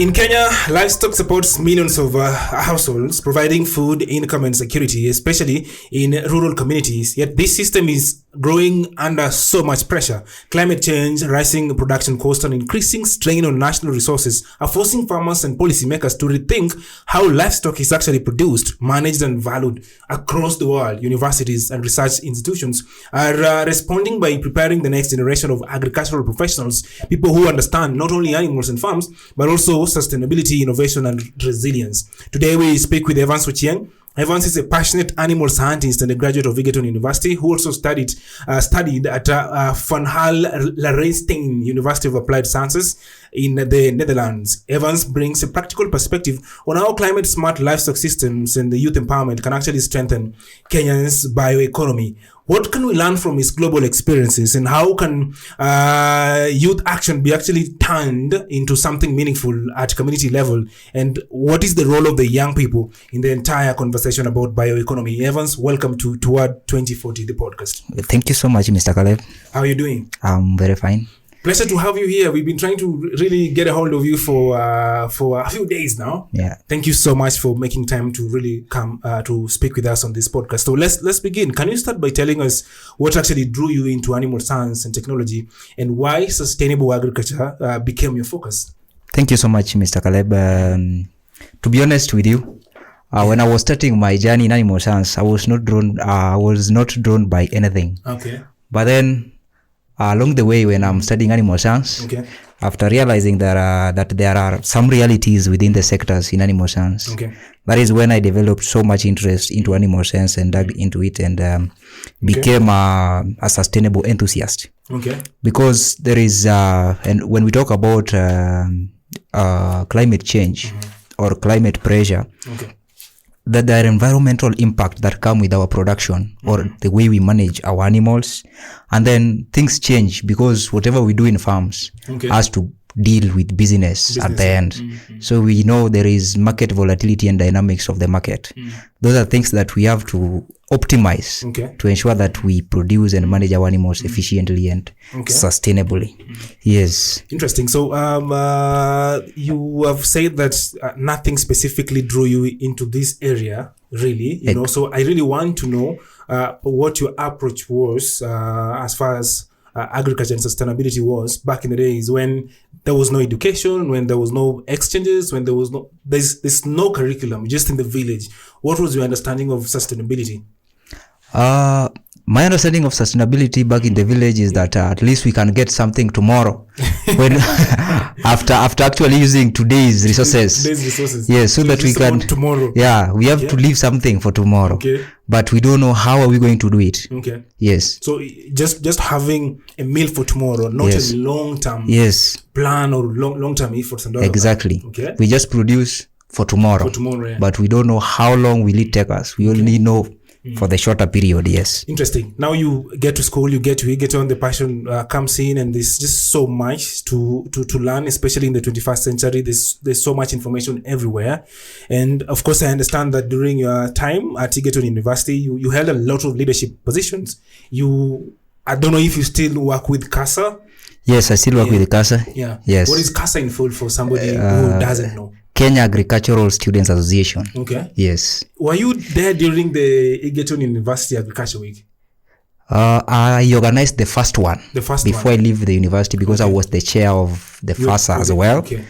In Kenya, livestock supports millions of households, providing food, income, and security, especially in rural communities. Yet this system is growing under so much pressure. Climate change, rising production costs, and increasing strain on national resources are forcing farmers and policymakers to rethink how livestock is actually produced, managed, and valued across the world. Universities and research institutions are responding by preparing the next generation of agricultural professionals, people who understand not only animals and farms, but also sustainability, innovation, and resilience. Today we speak with Evans Ochieng. Evans is a passionate animal scientist and a graduate of Egerton University who also studied at Van Gaal Larenstein University of Applied Sciences in the Netherlands. Evans brings a practical perspective on how climate-smart livestock systems and the youth empowerment can actually strengthen Kenya's bioeconomy. What can we learn from his global experiences, and how can youth action be actually turned into something meaningful at community level? And what is the role of the young people in the entire conversation about bioeconomy? Evans, welcome to Toward 2040, the podcast. Thank you so much, Mr. Caleb. How are you doing? I'm very fine. Pleasure to have you here. We've been trying to really get a hold of you for a few days now. Yeah. Thank you so much for making time to really come to speak with us on this podcast. So let's begin. Can you start by telling us what actually drew you into animal science and technology, and why sustainable agriculture became your focus? Thank you so much, Mr. Caleb. To be honest with you, when I was starting my journey in animal science, I was not drawn by anything. Okay. But then, along the way, when I'm studying animal science, okay, after realizing that there are some realities within the sectors in animal science, okay, that is when I developed so much interest into animal science and dug into it and became a sustainable enthusiast. Okay. Because there is, and when we talk about climate change or climate pressure, okay, that there are environmental impact that come with our production or the way we manage our animals, and then things change because whatever we do in farms has to deal with business at the end. So we know there is market volatility and dynamics of the market. Those are things that we have to optimize to ensure that we produce and manage our animals efficiently and sustainably. Yes. Interesting. So you have said that nothing specifically drew you into this area, really. You know, so I really want to know what your approach was as far as agriculture and sustainability was back in the days when there was no education, when there was no exchanges, when there's no curriculum, just in the village. What was your understanding of sustainability? My understanding of sustainability back in the village is that at least we can get something tomorrow when after actually using today's resources. Yes, so that we can tomorrow. Yeah, we have to leave something for tomorrow. Okay. But we don't know how are we going to do it. Okay. Yes. So just having a meal for tomorrow, not a long-term plan or long-term efforts and all exactly. Of that. Okay. We just produce for tomorrow. Yeah. But we don't know how long will it take us. We only know for the shorter period. Yes. Interesting. Now you get to school, you get to Egerton, the passion comes in, and there's just so much to learn, especially in the 21st century. There's so much information everywhere. And of course, I understand that during your time at Egerton University, you held a lot of leadership positions. I don't know if you still work with CASA. Yes, I still work with CASA. Yeah. Yes. What is CASA in full for somebody who doesn't know? Kenya Agricultural Students Association. Okay. Yes. Were you there during the Egerton University Agriculture Week? I organized the first one. Before I leave the university because I was the chair of the FASA as well. Okay.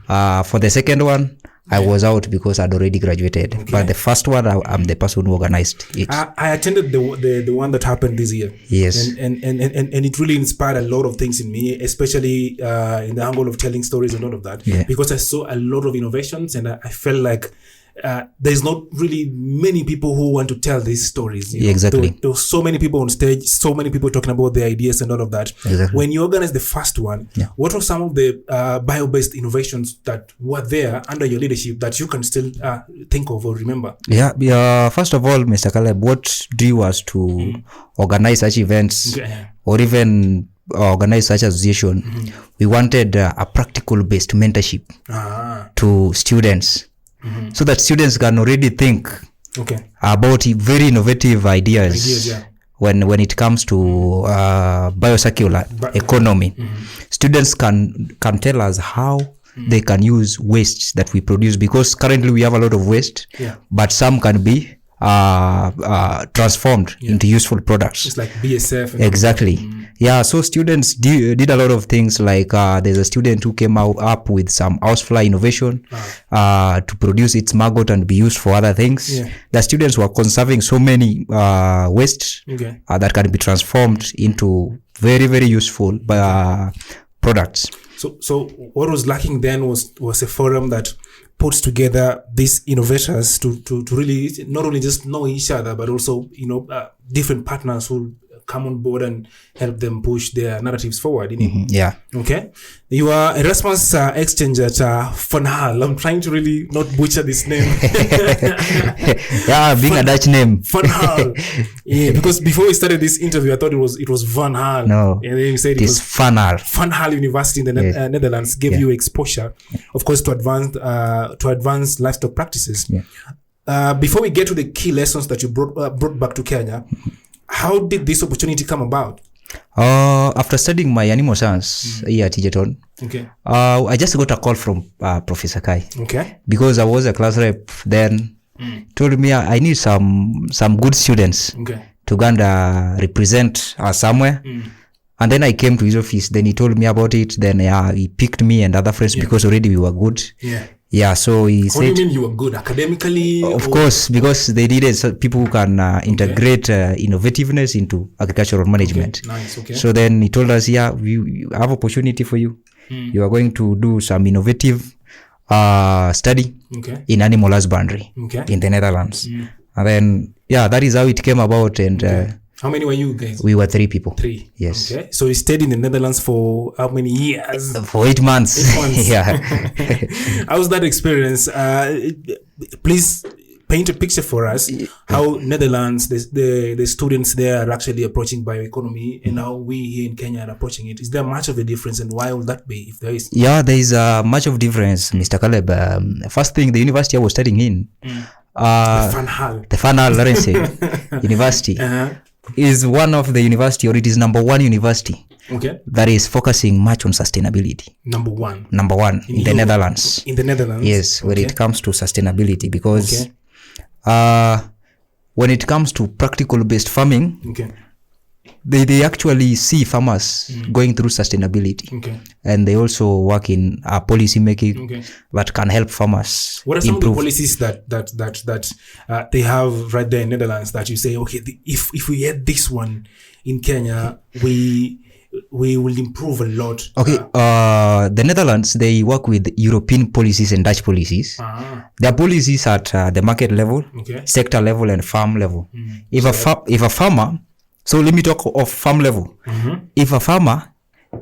For the second one, I was out because I'd already graduated. Okay. But the first one, I'm the person who organized it. I attended the one that happened this year. Yes. And it really inspired a lot of things in me, especially in the angle of telling stories and all of that. Yeah. Because I saw a lot of innovations, and I felt like there's not really many people who want to tell these stories. Exactly. There were so many people on stage, so many people talking about their ideas and all of that. Exactly. When you organized the first one, what were some of the bio-based innovations that were there under your leadership that you can still think of or remember? Yeah. First of all, Mr. Caleb, what drew us to organize such events or even organize such association? We wanted a practical-based mentorship to students. So that students can already think about very innovative ideas when it comes to biocircular economy. Students can tell us how they can use wastes that we produce, because currently we have a lot of waste, but some can be transformed into useful products. It's like BSF. Exactly. Yeah, so students did a lot of things, like there's a student who came up with some housefly innovation to produce its maggot and be used for other things. The students were conserving so many wastes that can be transformed into very, very useful products. So what was lacking then was a forum that puts together these innovators to really not only just know each other, but also, different partners who come on board and help them push their narratives forward. Yeah. Okay. You are a response exchange at Funhal. I'm trying to really not butcher this name. Yeah, being a Dutch name. Funhal. Yeah, because before we started this interview, I thought it was Van Hal. No. And then you said it was Funhal. Funhal University in the Netherlands gave you exposure, of course, to advance livestock practices. Before we get to the key lessons that you brought back to Kenya, how did this opportunity come about? After studying my animal science here at Egerton, I just got a call from Professor Kai. Because I was a class rep then, told me I need some good students to go and represent somewhere. And then I came to his office. Then he told me about it. Then he picked me and other friends because already we were good. Yeah, so he said... What do you mean you were good? Academically? Of course, because they needed people who can integrate innovativeness into agricultural management. Nice, okay. So then he told us, we have opportunity for you. You are going to do some innovative study in animal husbandry in the Netherlands. And then, that is how it came about. And how many were you guys? We were 3 people. 3. Yes. Okay. So you stayed in the Netherlands for how many years? For 8 months. 8 months. Yeah. How was that experience? Please paint a picture for us how Netherlands, the students there are actually approaching bioeconomy, and how we here in Kenya are approaching it. Is there much of a difference, and why would that be, if there is? Yeah, there is much of difference, Mr. Caleb. First thing, the university I was studying in, the Funhal Lawrence University, is one of the university, or it is number 1 university that is focusing much on sustainability. Number one in the Netherlands. In the Netherlands? Yes, when it comes to sustainability, because when it comes to practical based farming, they actually see farmers going through sustainability, and they also work in policy making that can help farmers. What are some of the policies that they have right there in Netherlands that you say, if we had this one in Kenya, we will improve a lot? The Netherlands, they work with European policies and Dutch policies. Their policies at the market level, sector level, and farm level. If a farmer, so let me talk of farm level. If a farmer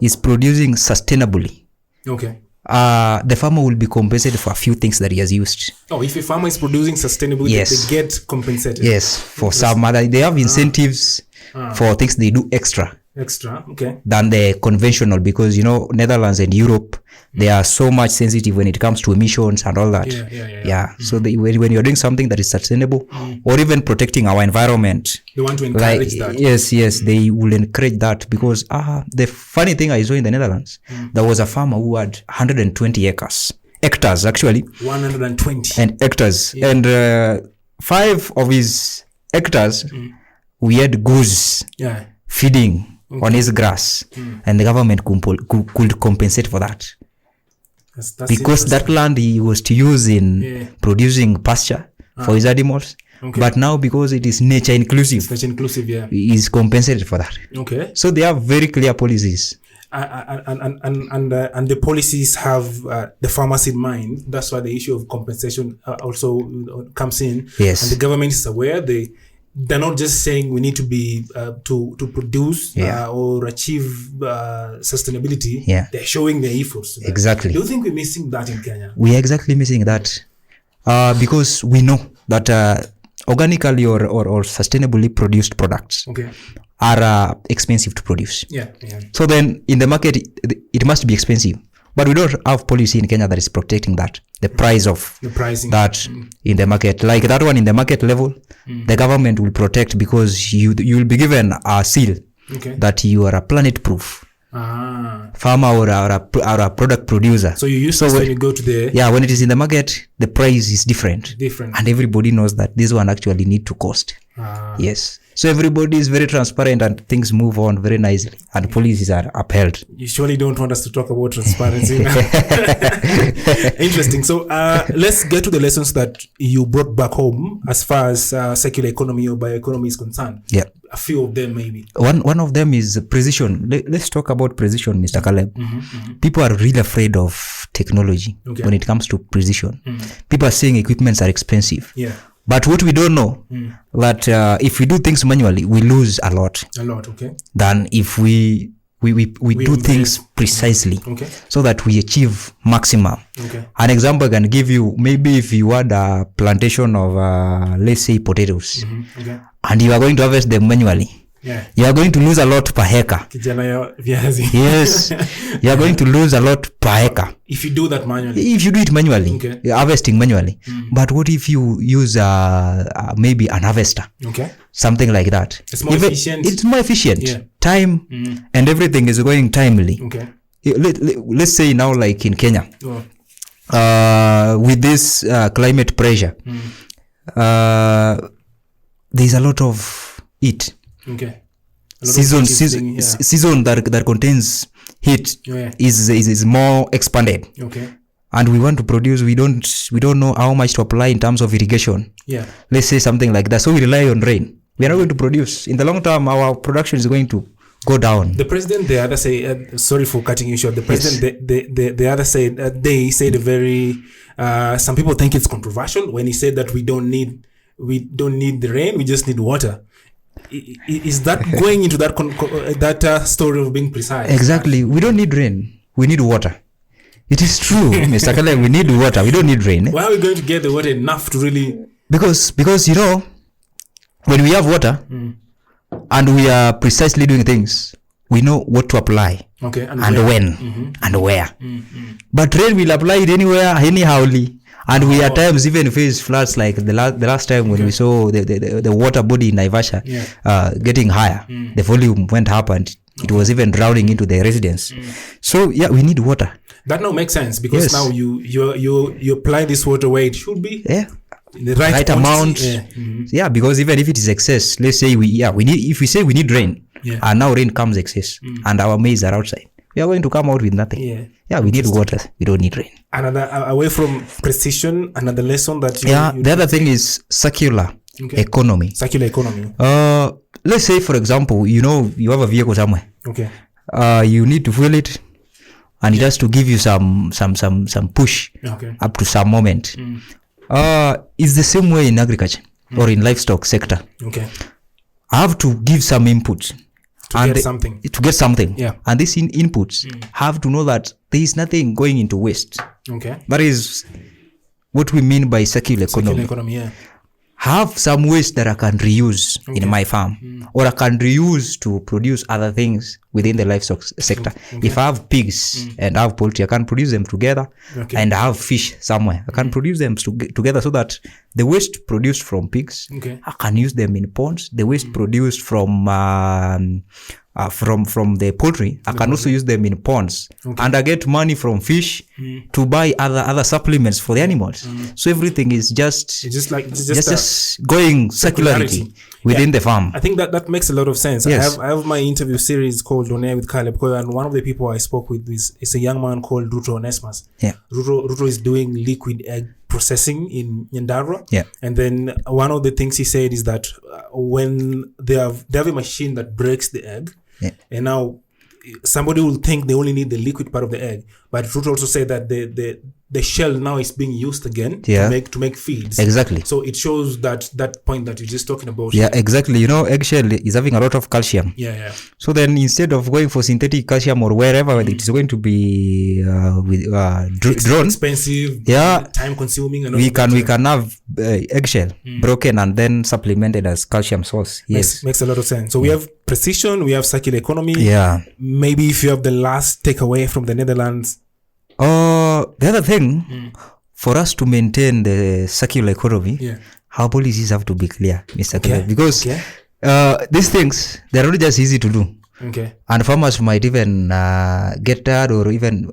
is producing sustainably, the farmer will be compensated for a few things that he has used. If a farmer is producing sustainably, they get compensated. Yes, for some other, they have incentives for things they do extra than the conventional, because Netherlands and Europe, they are so much sensitive when it comes to emissions and all that. So when you're doing something that is sustainable, or even protecting our environment, they want to encourage that. Yes, they will encourage that, because the funny thing I saw in the Netherlands, there was a farmer who had 120 hectares actually, 120 and hectares, and 5 of his hectares we had goose feeding on his grass, and the government could compensate for that. That's because that land he was to use in producing pasture for his animals, but now because it is nature inclusive, he is compensated for that. So they have very clear policies. And the policies have the farmers in mind. That's why the issue of compensation also comes in. Yes. And the government is aware. They're not just saying we need to be to produce or achieve sustainability. They're showing their efforts. Exactly. Do you think we're missing that in Kenya? We are exactly missing that because we know that organically or sustainably produced products are expensive to produce. So then in the market, it must be expensive. But we don't have policy in Kenya that is protecting that, the price of the pricing that in the market. Like that one in the market level, the government will protect, because you will be given a seal that you are a planet proof farmer or a product producer. So you use this when you go to the... Yeah, when it is in the market, the price is different. And everybody knows that this one actually need to cost. Yes. So everybody is very transparent and things move on very nicely and policies are upheld. You surely don't want us to talk about transparency. Interesting. So let's get to the lessons that you brought back home as far as circular economy or bioeconomy is concerned. Yeah. A few of them maybe. One of them is precision. Let's talk about precision, Mr. Caleb. People are really afraid of technology when it comes to precision. People are saying equipments are expensive. Yeah. But what we don't know that if we do things manually, we lose a lot. Okay. Than if we do things precisely, so that we achieve maximum. An example I can give you, maybe if you had a plantation of let's say potatoes, and you are going to harvest them manually, you are going to lose a lot per acre. Yes, you are going to lose a lot per acre if you do that manually. If you do it manually, harvesting manually. But what if you use maybe an harvester? Something like that. It's more efficient. It's more efficient. Time and everything is going timely. Let's say now, like in Kenya, with this climate pressure, there's a lot of heat. Season that contains heat is more expanded. And we want to produce, we don't know how much to apply in terms of irrigation. Let's say something like that. So we rely on rain. We are not going to produce. In the long term, our production is going to go down. The president, the other say, sorry for cutting you short. The president, the other said, they said a very, some people think it's controversial when he said that we don't need the rain, we just need water. Is that going into that story of being precise? Exactly. We don't need rain. We need water. It is true, Mr. Kale. We need water. We don't need rain. Why are we going to get the water enough to really? Because when we have water and we are precisely doing things, we know what to apply. And when and where. But rain will apply it anywhere, anyhowly. And we at times even face floods, like the last time when we saw the water body in Naivasha getting higher. The volume went up and it was even drowning into the residents. So we need water. That now makes sense because now you apply this water where it should be. In the right amount. Because even if it is excess, let's say if we say we need rain, and now rain comes excess, and our maize are outside, we are going to come out with nothing. We need water. We don't need rain. Another, away from precision, another lesson that the other thing is circular economy. Circular economy. Let's say, for example, you have a vehicle somewhere. You need to fuel it, and it has to give you some push up to some moment. It's the same way in agriculture or in livestock sector. I have to give some input to get something. And these inputs have to know that there is nothing going into waste. That is what we mean by circular economy. Have some waste that I can reuse in my farm, or I can reuse to produce other things within the livestock sector. If I have pigs and I have poultry, I can produce them together, and I have fish somewhere. I can produce them together so that the waste produced from pigs, I can use them in ponds. The waste produced from the poultry, I can also use them in ponds, and I get money from fish to buy other supplements for the animals. So everything is just going circularity within the farm. I think that makes a lot of sense. I have my interview series called On Air with Caleb, and one of the people I spoke with is a young man called Ruto Onesmus. Ruto is doing liquid egg processing in Nyandarua. And then one of the things he said is that when they have a machine that breaks the egg, and now somebody will think they only need the liquid part of the egg, but Ruto also said that the shell now is being used again to make feeds. Exactly. So it shows that point that you're just talking about. Exactly. Eggshell is having a lot of calcium. So then instead of going for synthetic calcium or wherever it is going to be drawn, expensive, time consuming, and we can have eggshell broken and then supplemented as calcium source. Makes a lot of sense. So we have precision, we have circular economy. Maybe if you have the last takeaway from the Netherlands. The other thing, for us to maintain the circular economy, our policies have to be clear, Mr. Clare, because these things, they're not just easy to do. Okay. And farmers might even get tired or even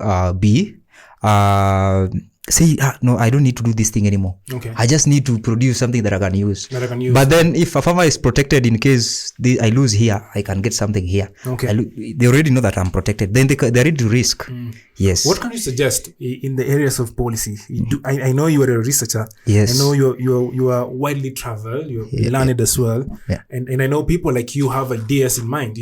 say, no, I don't need to do this thing anymore. Okay. I just need to produce something that I can use. But then if a farmer is protected in case I lose here, I can get something here. Okay. They already know that I'm protected. Then they're ready to risk. Yes. What can you suggest in the areas of policy? I know you are a researcher. Yes. I know you are widely traveled. You're learned as well. Yeah. And I know people like you have ideas in mind,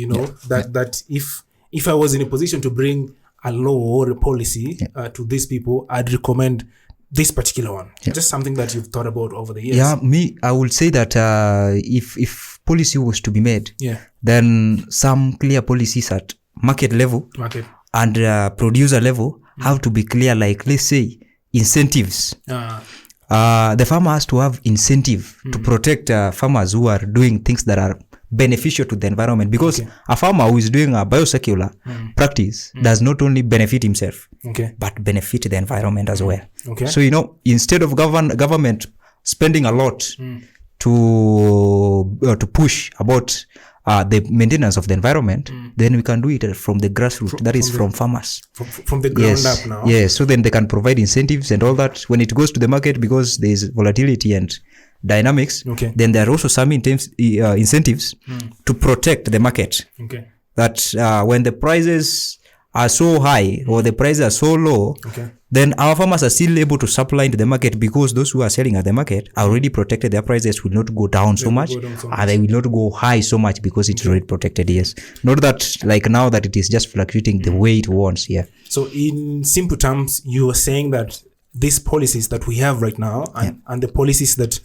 that if I was in a position to bring a law or a policy to these people, I'd recommend this particular one. Just something that you've thought about over the years. I would say that if policy was to be made, then some clear policies at market level and producer level have to be clear, like let's say incentives. The farmer has to have incentive to protect farmers who are doing things that are beneficial to the environment, because a farmer who is doing a biosecurity practice does not only benefit himself but benefit the environment as well. So instead of government spending a lot to push about the maintenance of the environment, then we can do it from the grassroots, that is from farmers, from the ground up now. Yes, so then they can provide incentives and all that when it goes to the market, because there is volatility and dynamics. Then there are also some incentives to protect the market. That when the prices are so high or the prices are so low, then our farmers are still able to supply into the market, because those who are selling at the market are already protected. Their prices will not go down so much, and they will not go high so much, because it's already protected. Yes, not that like now that it is just fluctuating the way it wants. So in simple terms, you are saying that these policies that we have right now and the policies that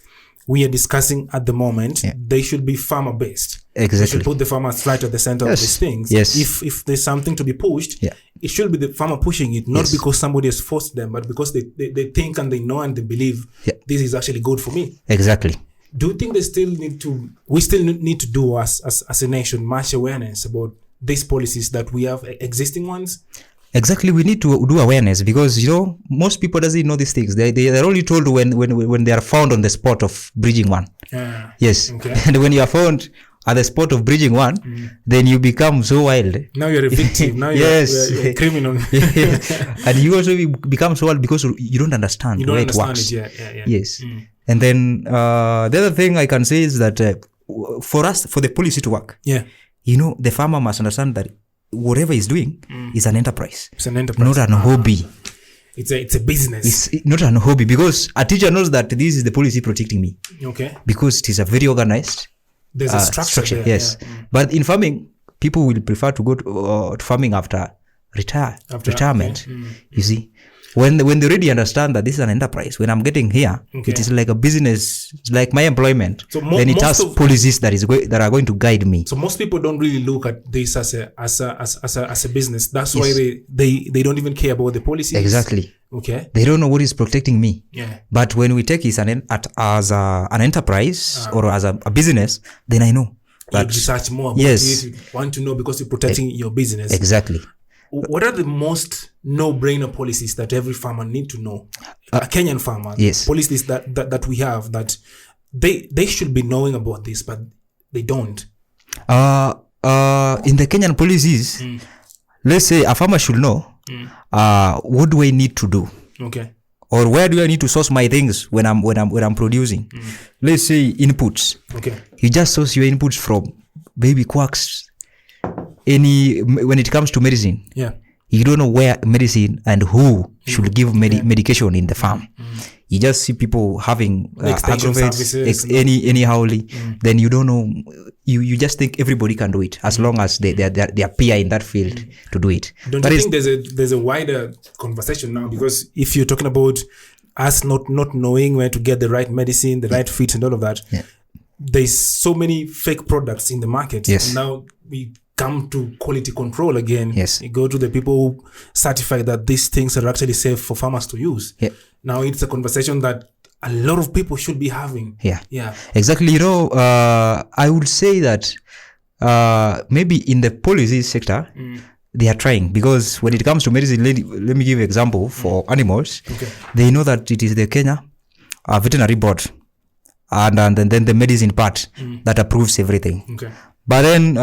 we are discussing at the moment, they should be farmer based. Exactly. We should put the farmers right at the center of these things. If there's something to be pushed, it should be the farmer pushing it, not because somebody has forced them, but because they think and they know and they believe this is actually good for me. Exactly. Do you think we still need to do as a nation much awareness about these policies that we have, existing ones? Exactly, we need to do awareness, because most people doesn't know these things. They're only told when they are found on the spot of bridging one. Yes, and when you are found at the spot of bridging one, then you become so wild. Now you're a victim. Now you're a criminal. And you also become so wild because you don't understand the way it works. Yes, and then the other thing I can say is that for the policy to work, the farmer must understand that whatever he's doing is an enterprise. It's an enterprise. Not an hobby. It's a business. It's not an hobby, because a teacher knows that this is the policy protecting me. Because it is a very organized. There's a structure there, yes. But in farming, people will prefer to go to farming after retirement. You see, when they already understand that this is an enterprise, when I'm getting here, it is like a business, it's like my employment. So then it has policies that are going to guide me. So most people don't really look at this as a business. That's why they don't even care about the policies. Exactly. They don't know what is protecting me. But when we take it as an enterprise or as a business, then I know that you research more about it. You want to know because you're protecting your business. Exactly. What are the most no-brainer policies that every farmer need to know? A Kenyan farmer, policies that we have that they should be knowing about this, but they don't. In the Kenyan policies, let's say a farmer should know what do I need to do, or where do I need to source my things when I'm producing. Let's say inputs. You just source your inputs from baby quacks. When it comes to medicine, you don't know where medicine and who should give medication in the farm. You just see people having aggravates, anyhowly. Then you don't know. You just think everybody can do it as long as they are peer in that field to do it. Don't you think there's a wider conversation now? Because if you're talking about us not knowing where to get the right medicine, the right fit, and all of that, there's so many fake products in the market. And now we come to quality control again. You go to the people who certify that these things are actually safe for farmers to use. Now it's a conversation that a lot of people should be having. Exactly. I would say that maybe in the policy sector, they are trying, because when it comes to medicine, let me give an example for animals. They know that it is the Kenya veterinary board and then the medicine part that approves everything. But then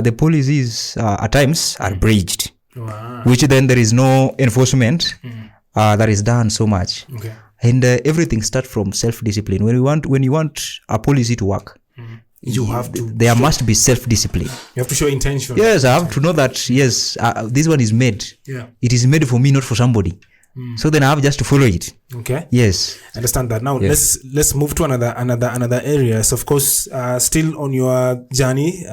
the policies at times are breached, Wow. which then there is no enforcement that is done so much. Okay. And everything starts from self-discipline. When you want a policy to work, You have to. there must be self-discipline. You have to show intention. Yes, I have to know that, yes, this one is made. Yeah. It is made for me, not for somebody. So then I have just to follow it. Okay. Yes. Understand that. Now Yes. let's move to another areas. Of course, still on your journey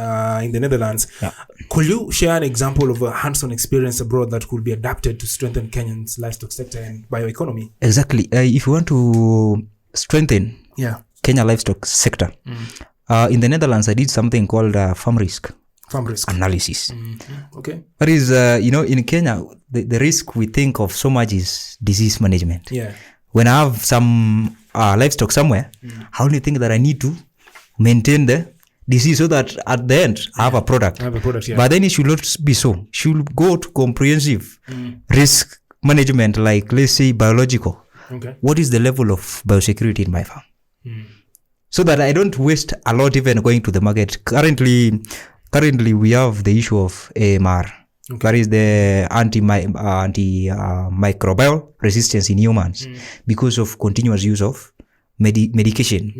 in the Netherlands. Yeah. Could you share an example of a hands-on experience abroad that could be adapted to strengthen Kenyan's livestock sector and bioeconomy? Exactly. If you want to strengthen Yeah. Kenya livestock sector, in the Netherlands, I did something called farm risk Farm risk. analysis. Okay. That is, in Kenya, the risk we think of so much is disease management. Yeah. When I have some livestock somewhere, I only think that I need to maintain the disease so that at the end I have a product. I have a product. Yeah. But then it should not be so. It should go to comprehensive risk management, like let's say biological. Okay. What is the level of biosecurity in my farm? So that I don't waste a lot even going to the market. Currently we have the issue of AMR. Okay. That is the antimicrobial resistance in humans because of continuous use of medication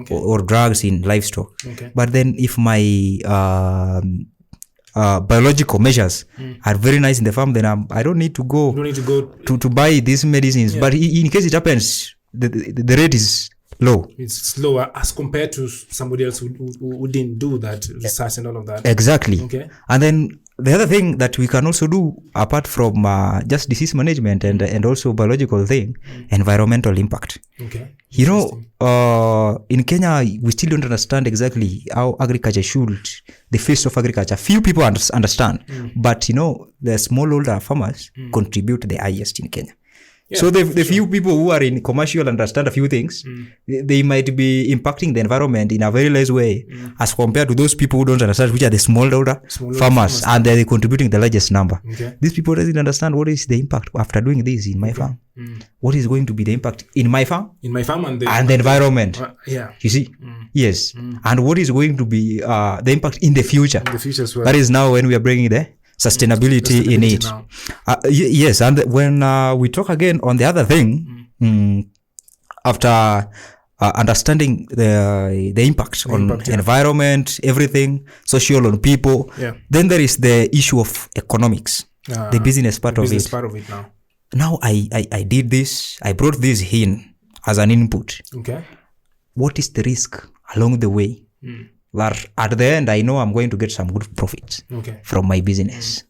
Okay. or drugs in livestock. Okay. But then if my biological measures are very nice in the farm, then I don't need to go You don't need to go. to buy these medicines. Yeah. But in case it happens, the rate is low. It's slower as compared to somebody else who didn't do that research and all of that. Exactly. Okay. And then the other thing that we can also do, apart from just disease management and also biological thing, environmental impact. Okay. You know, in Kenya, we still don't understand exactly how agriculture the face of agriculture. Few people understand, but the smallholder farmers contribute the highest in Kenya. Yeah, so the few people who are in commercial understand a few things, they might be impacting the environment in a very less way as compared to those people who don't understand, which are the smallholder farmers, and they're contributing the largest number. Okay. These people doesn't understand what is the impact after doing this in my farm. What is going to be the impact in my farm? In my farm and the environment. Yeah. You see? Yes. And what is going to be the impact in the future? In the future as well. That is now when we are bringing the sustainability in it. Yes, and when we talk again on the other thing, after understanding the impact on environment, everything, social on people, then there is the issue of economics, the business part of it. Now I did this, I brought this in as an input. Okay. What is the risk along the way? That at the end, I know I'm going to get some good profits from my business.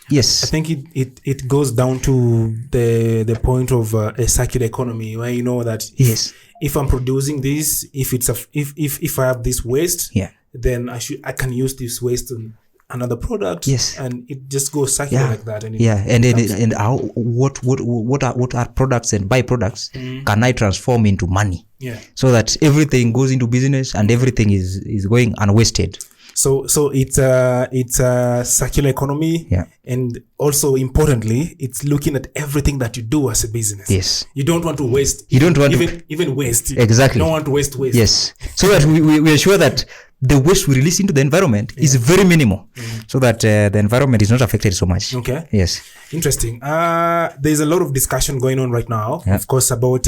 Yes. I think it goes down to the point of a circular economy, where you know that if I'm producing this, if I have this waste, then I can use this waste on another product. Yes. And it just goes circular like that. And and how what are products and byproducts can I transform into money? Yeah. So that everything goes into business and everything is going unwasted. So it's a circular economy. Yeah. And also importantly, it's looking at everything that you do as a business. Yes. You don't want to waste. You don't want even waste. Exactly. You don't want to waste. Yes. So that we are sure that the waste we release into the environment is very minimal, so that the environment is not affected so much. Okay. Yes. Interesting. There's a lot of discussion going on right now, of course, about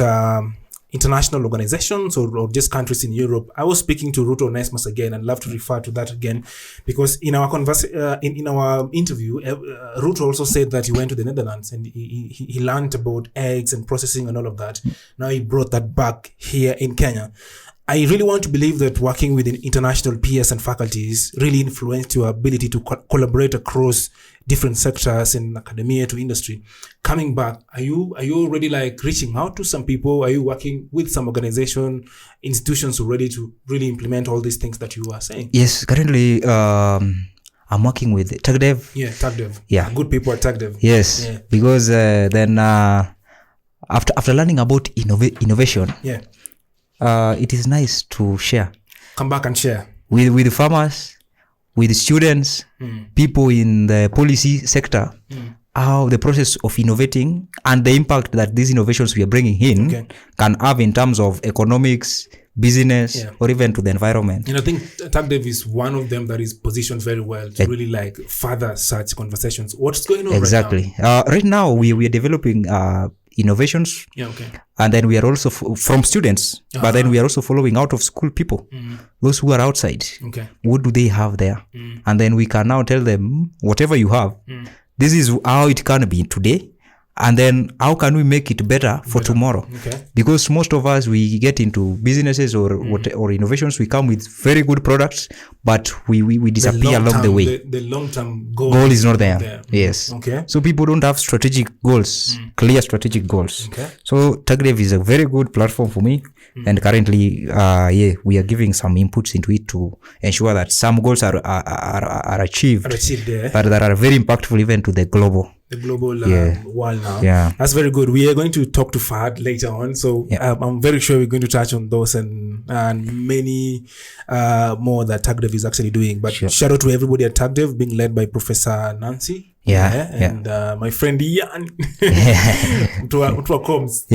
international organizations or just countries in Europe. I was speaking to Ruto Onesmus again, and love to refer to that again, because in our in our interview, Ruto also said that he went to the Netherlands and he learned about eggs and processing and all of that. Now he brought that back here in Kenya. I really want to believe that working with international peers and faculties really influenced your ability to collaborate across different sectors in academia to industry. Coming back, are you already like reaching out to some people? Are you working with some institutions already to really implement all these things that you are saying? Yes, currently I'm working with TagDev. Yeah, TagDev. Yeah, good people at TagDev. Yes, because then after learning about innovation, it is nice to share. Come back and share with farmers, with students, people in the policy sector, how the process of innovating and the impact that these innovations we are bringing in can have in terms of economics, business, or even to the environment. And I think TagDev is one of them that is positioned very well to really like further such conversations. What's going on right now? Right now, we are developing innovations, and then we are also from students, but then we are also following out of school people, those who are outside. What do they have there? And then we can now tell them, whatever you have, this is how it can be today, and then how can we make it better for tomorrow? Because most of us, we get into businesses or innovations, we come with very good products, but we disappear along the way. The long-term goal is not there. Yes. So people don't have strategic goals, clear strategic goals. So TagDev is a very good platform for me, and currently we are giving some inputs into it to ensure that some goals are achieved, but that are very impactful even to the global world now. That's very good. We are going to talk to Fahad later on, so I'm very sure we're going to touch on those and many more that TagDev is actually doing. But shout out to everybody at TagDev, being led by Professor Nancy and my friend Ian to our comms.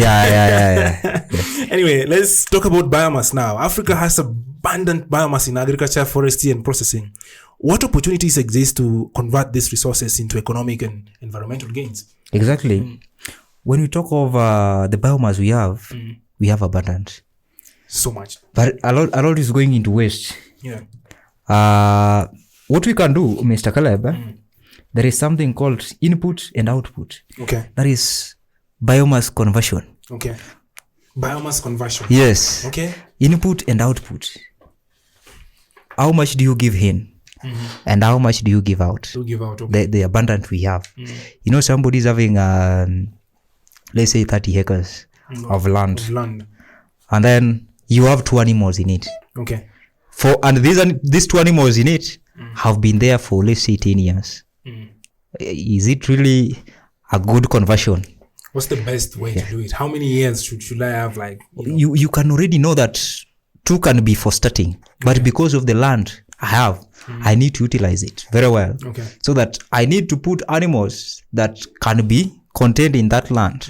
Anyway, let's talk about biomass now. Africa has abundant biomass in agriculture, forestry, and processing. What opportunities exist to convert these resources into economic and environmental gains? Exactly. When we talk of the biomass we have abundant. So much. But a lot is going into waste. What we can do, Mr. Caleb, there is something called input and output. That is biomass conversion. Biomass conversion. Yes. Input and output. How much do you give in? And how much do you give out? The abundant we have. You know, somebody's having let's say 30 acres of land, and then you have 2 animals in it. And these 2 animals in it have been there for, let's say, 10 years. Is it really a good conversion? What's the best way to do it? How many years should I have? Like you can already know that 2 can be for starting, but because of the land I have, I need to utilize it very well. So that I need to put animals that can be contained in that land.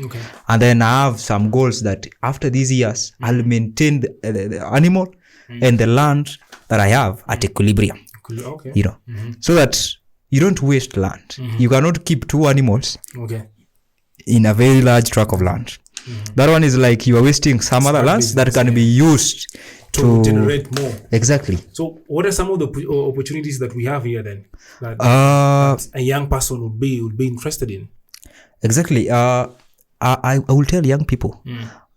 And then I have some goals that after these years, I'll maintain the animal and the land that I have at equilibrium. You know, so that you don't waste land. You cannot keep 2 animals in a very large tract of land. That one is like you are wasting some other lands that can be used to generate more. Exactly. So what are some of the opportunities that we have here then that a young person would be interested in? Exactly. I will tell young people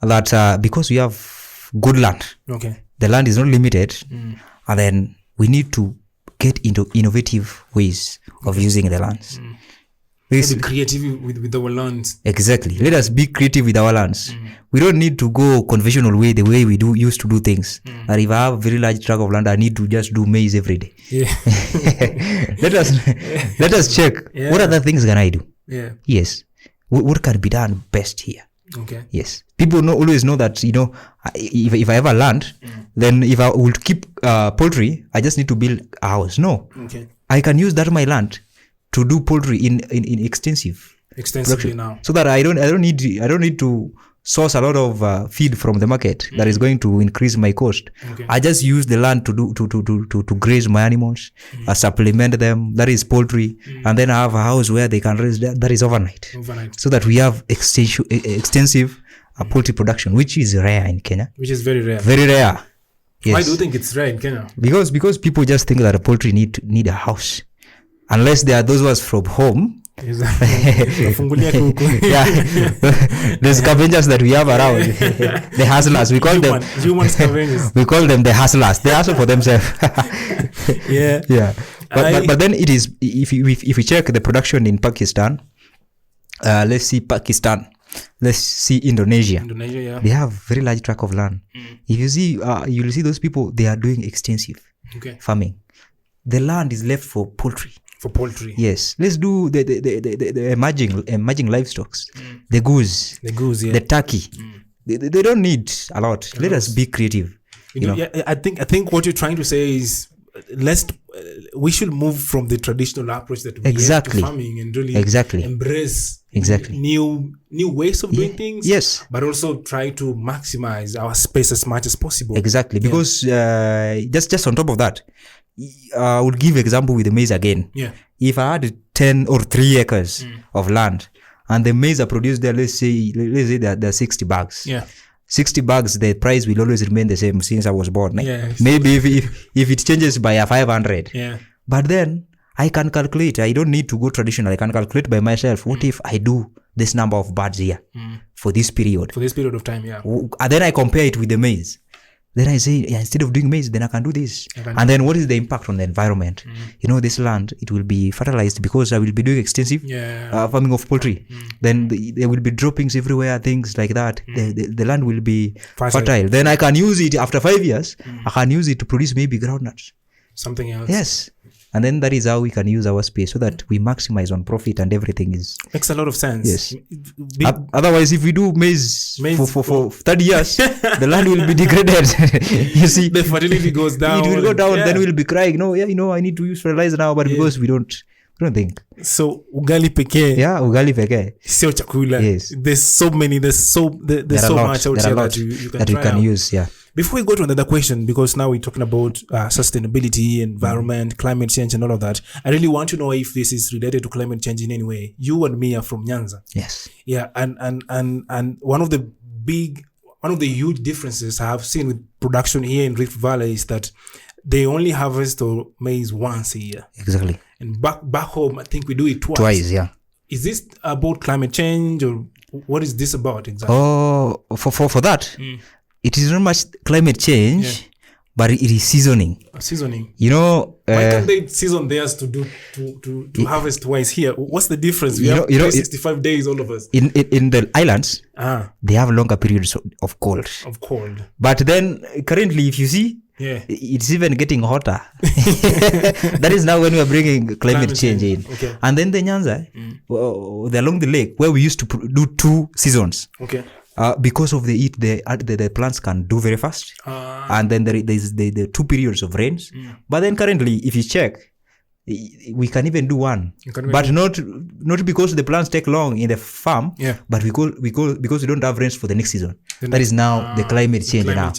that because we have good land, the land is not limited, and then we need to get into innovative ways of using the lands. Be creative with our lands. Exactly. Let us be creative with our lands. We don't need to go conventional way, the way we used to do things. And if I have a very large tract of land, I need to just do maize every day. Let us check what other things can I do. Yes. What can be done best here? Yes. People always know that, you know, if I have a land, then if I would keep poultry, I just need to build a house. No. I can use that my land to do poultry in extensively now, so that I don't need to source a lot of feed from the market that is going to increase my cost. I just use the land to graze my animals, supplement them. That is poultry, and then I have a house where they can raise. That is overnight. So that we have extensive poultry production, which is rare in Kenya. Which is very rare. Very rare. Yes. Why do you think it's rare in Kenya? Because people just think that a poultry need a house. Unless there are those ones from home. The scavengers that we have around, the hustlers, we call them human scavengers. We call them the hustlers. They hustle for themselves. But then it is, if we check the production in Pakistan, let's see Pakistan, let's see Indonesia. They have very large tract of land. If you see, you'll see those people, they are doing extensive farming. The land is left for poultry. Yes. Let's do the emerging livestock. The goose, the turkey. They don't need a lot. Let us be creative. I think what you're trying to say is we should move from the traditional approach that we have to farming and really embrace new ways of doing things. Yes. But also try to maximize our space as much as possible. Exactly. Because just on top of that, I would give example with the maize again. Yeah. If I had 10 or 3 acres of land and the maize are produced there, let's say they're 60 bags. Yeah. 60 bags, the price will always remain the same since I was born. Yeah, maybe if it changes by 500. Yeah. But then I can calculate. I don't need to go traditional. I can calculate by myself. What if I do this number of birds here for this period? For this period of time, yeah. And then I compare it with the maize. Then I say, instead of doing maize, then I can do this. And then what is the impact on the environment? This land, it will be fertilized because I will be doing extensive farming of poultry. Then there will be droppings everywhere, things like that. The land will be fertile. Then I can use it after 5 years. I can use it to produce maybe groundnuts. Something else. Yes. And then that is how we can use our space so that we maximize on profit and everything is... Makes a lot of sense. Yes. Otherwise, if we do maize for 30 years, the land will be degraded. You see? The fertility goes down. It will go down, then we'll be crying, I need to use fertilizer now, but because we don't think. So, ugali peke. Yeah, ugali peke. Sio chakula. Yes. There's so much out there that you can use, yeah. Before we go to another question, because now we're talking about sustainability, environment, climate change and all of that, I really want to know if this is related to climate change in any way. You and me are from Nyanza. Yes. Yeah, and one of the huge differences I have seen with production here in Rift Valley is that they only harvest maize once a year. Exactly. And back home, I think we do it twice. Twice, yeah. Is this about climate change or what is this about exactly? Oh, for that... It is not much climate change, but it is seasoning. Seasoning. Why can't they season theirs to harvest twice here? What's the difference? We have 365 days, all of us. In the islands, they have longer periods of cold. But then currently, if you see, it's even getting hotter. That is now when we are bringing climate change in. Okay. And then the Nyanza, along the lake, where we used to do 2 seasons. Okay. Because of the heat, the plants can do very fast. And then there's the 2 periods of rains. But then currently, if you check, we can even do 1. But not because the plants take long in the farm, but because we don't have rains for the next season. That is now the climate change now.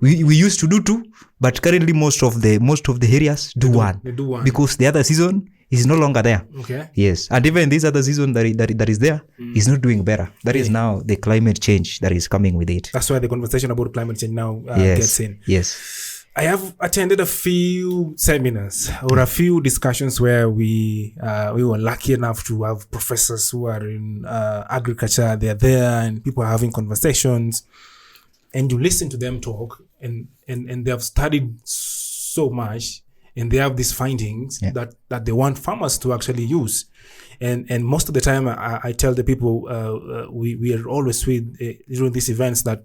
We used to do 2, but currently most of the areas do 1. They do 1. Because the other season is no longer there. Okay. Yes. And even this other season that is there is not doing better. That is now the climate change that is coming with it. That's why the conversation about climate change now gets in. Yes. I have attended a few seminars or a few discussions where we were lucky enough to have professors who are in agriculture. They're there and people are having conversations. And you listen to them talk and they have studied so much. And they have these findings that they want farmers to actually use. And most of the time, I tell the people, we are always during these events that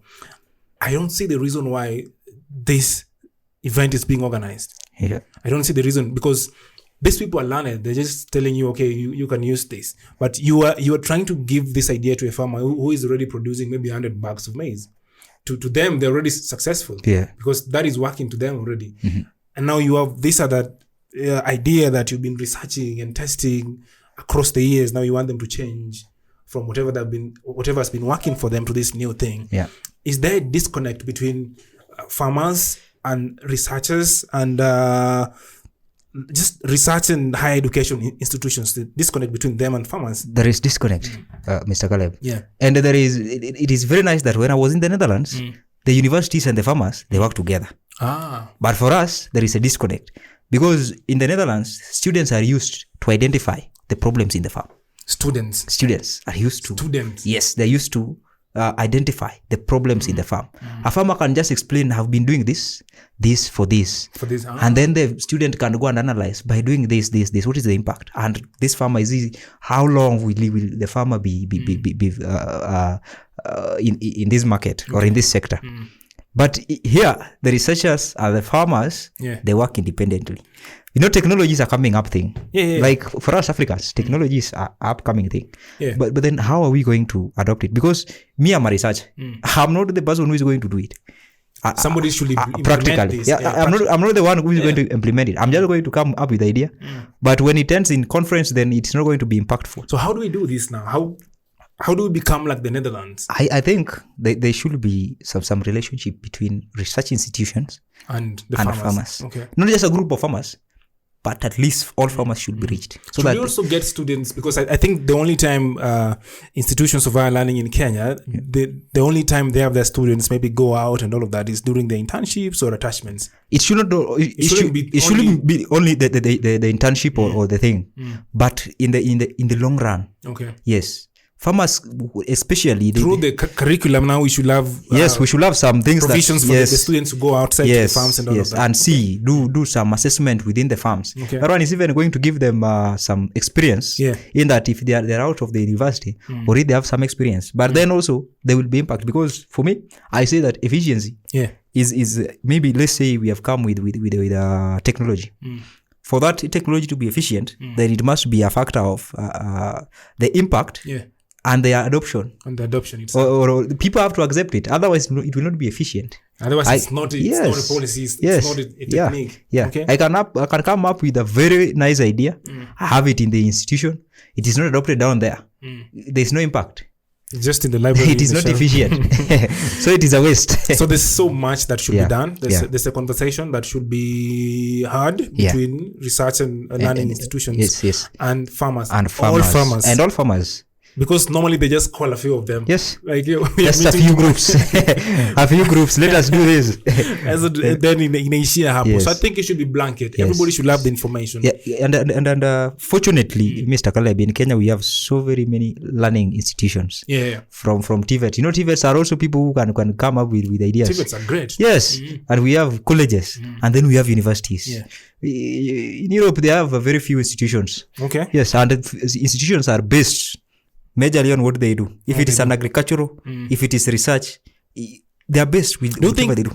I don't see the reason why this event is being organized. Yeah. I don't see the reason because these people are learned. They're just telling you, okay, you can use this. But you are trying to give this idea to a farmer who is already producing maybe 100 bags of maize. To them, they're already successful. Yeah. Because that is working to them already. Mm-hmm. And now you have this other idea that you've been researching and testing across the years. Now you want them to change from whatever has been working for them to this new thing. Yeah. Is there a disconnect between farmers and researchers and just research and higher education institutions? The disconnect between them and farmers? There is disconnect, Mr. Caleb. Yeah. And it is very nice that when I was in the Netherlands, the universities and the farmers, they work together. But for us, there is a disconnect because in the Netherlands, students are used to identify the problems in the farm. Students are used to. Yes, they're used to identify the problems in the farm. A farmer can just explain, I've been doing this for this. And then the student can go and analyze by doing this, what is the impact? And this farmer how long will the farmer be in this market or in this sector? But here, the researchers and the farmers, they work independently. Technologies are coming up thing. Like for us Africans, technologies are upcoming thing. But then how are we going to adopt it? Because me, I'm a researcher. I'm not the person who is going to do it. somebody should implement practically. this. I'm not the one who is going to implement it. I'm just going to come up with the idea. But when it ends in conference, then it's not going to be impactful. So how do we do this now? How do we become like the Netherlands? I think there should be some relationship between research institutions and farmers. Okay. Not just a group of farmers, but at least all farmers should be reached. So that we also get students, because I think the only time institutions of higher learning in Kenya, the only time they have their students maybe go out and all of that is during the internships or attachments. It shouldn't be only the internship or the thing, but in the long run. Okay. Yes. Farmers, especially through the curriculum now, we should have we should have some things provisions for the students to go outside the farms and all of that. And do some assessment within the farms. Okay. That one is even going to give them some experience. In that if they're out of the university, already they have some experience. But then also there will be impact, because for me, I say that efficiency is maybe, let's say we have come with technology. For that technology to be efficient, then it must be a factor of the impact. And their adoption. And the adoption itself. Or people have to accept it. Otherwise, it will not be efficient. Otherwise, it's not a policy. It's not a technique. Yeah. Okay? I can come up with a very nice idea. I have it in the institution. It is not adopted down there. There is no impact. Just in the library. It is not efficient. So it is a waste. So there's so much that should be done. There's a conversation that should be had between research and learning institutions and farmers. All farmers. Because normally they just call a few of them. Yes. Like just a few groups. A few groups. Let us do this. Then in Asia happen. So I think it should be blanket. Everybody should have the information. Yeah. And fortunately, Mr. Caleb, in Kenya we have so very many learning institutions. From TVET. You know, TVETs are also people who can come up with ideas. TVETs are great. Yes. And we have colleges. And then we have universities. In Europe they have very few institutions. Okay. Yes. And institutions are based majorly on what they do. If it is an agricultural, if it is research, they are based with whatever they do.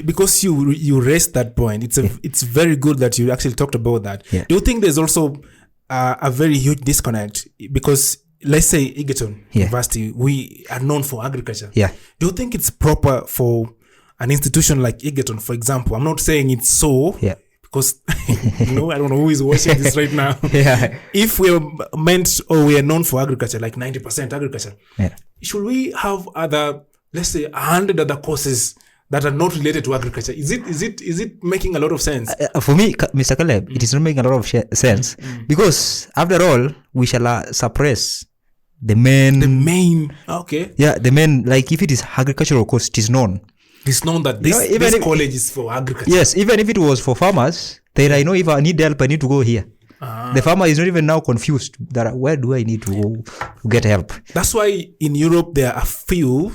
Because you raised that point, it's very good that you actually talked about that. Do you think there's also a very huge disconnect? Because let's say Egerton University, we are known for agriculture. Do you think it's proper for an institution like Egerton, for example? I'm not saying it's so. Because I don't know who is watching this right now. If we are meant or we are known for agriculture, like 90% agriculture, should we have other, let's say, 100 other courses that are not related to agriculture? Is it making a lot of sense? For me, Mr. Caleb, it is not making a lot of sense because after all, we shall suppress the main. Okay. The main, like if it is agricultural course, it is known. It's known that this college is for agriculture. Yes, even if it was for farmers, then I know if I need help, I need to go here. The farmer is not even now confused that where do I need to go to get help. That's why in Europe there are a few,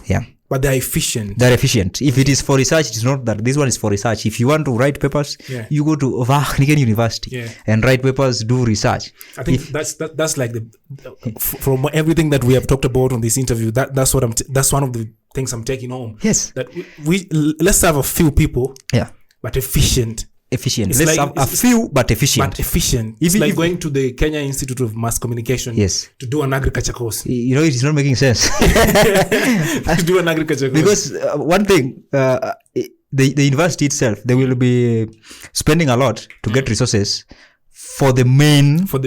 but they're efficient. They're efficient. If it is for research, it's not that this one is for research. If you want to write papers, you go to Egerton University and write papers, do research. I think that's like from everything that we have talked about on this interview. That's one of the things I'm taking home. Yes. That we let's have a few people. But efficient. Let's have a few, but efficient. It's like going to the Kenya Institute of Mass Communication to do an agriculture course. You know, it is not making sense. To do an agriculture course. Because one thing, the university itself, they will be spending a lot to get resources for the main. So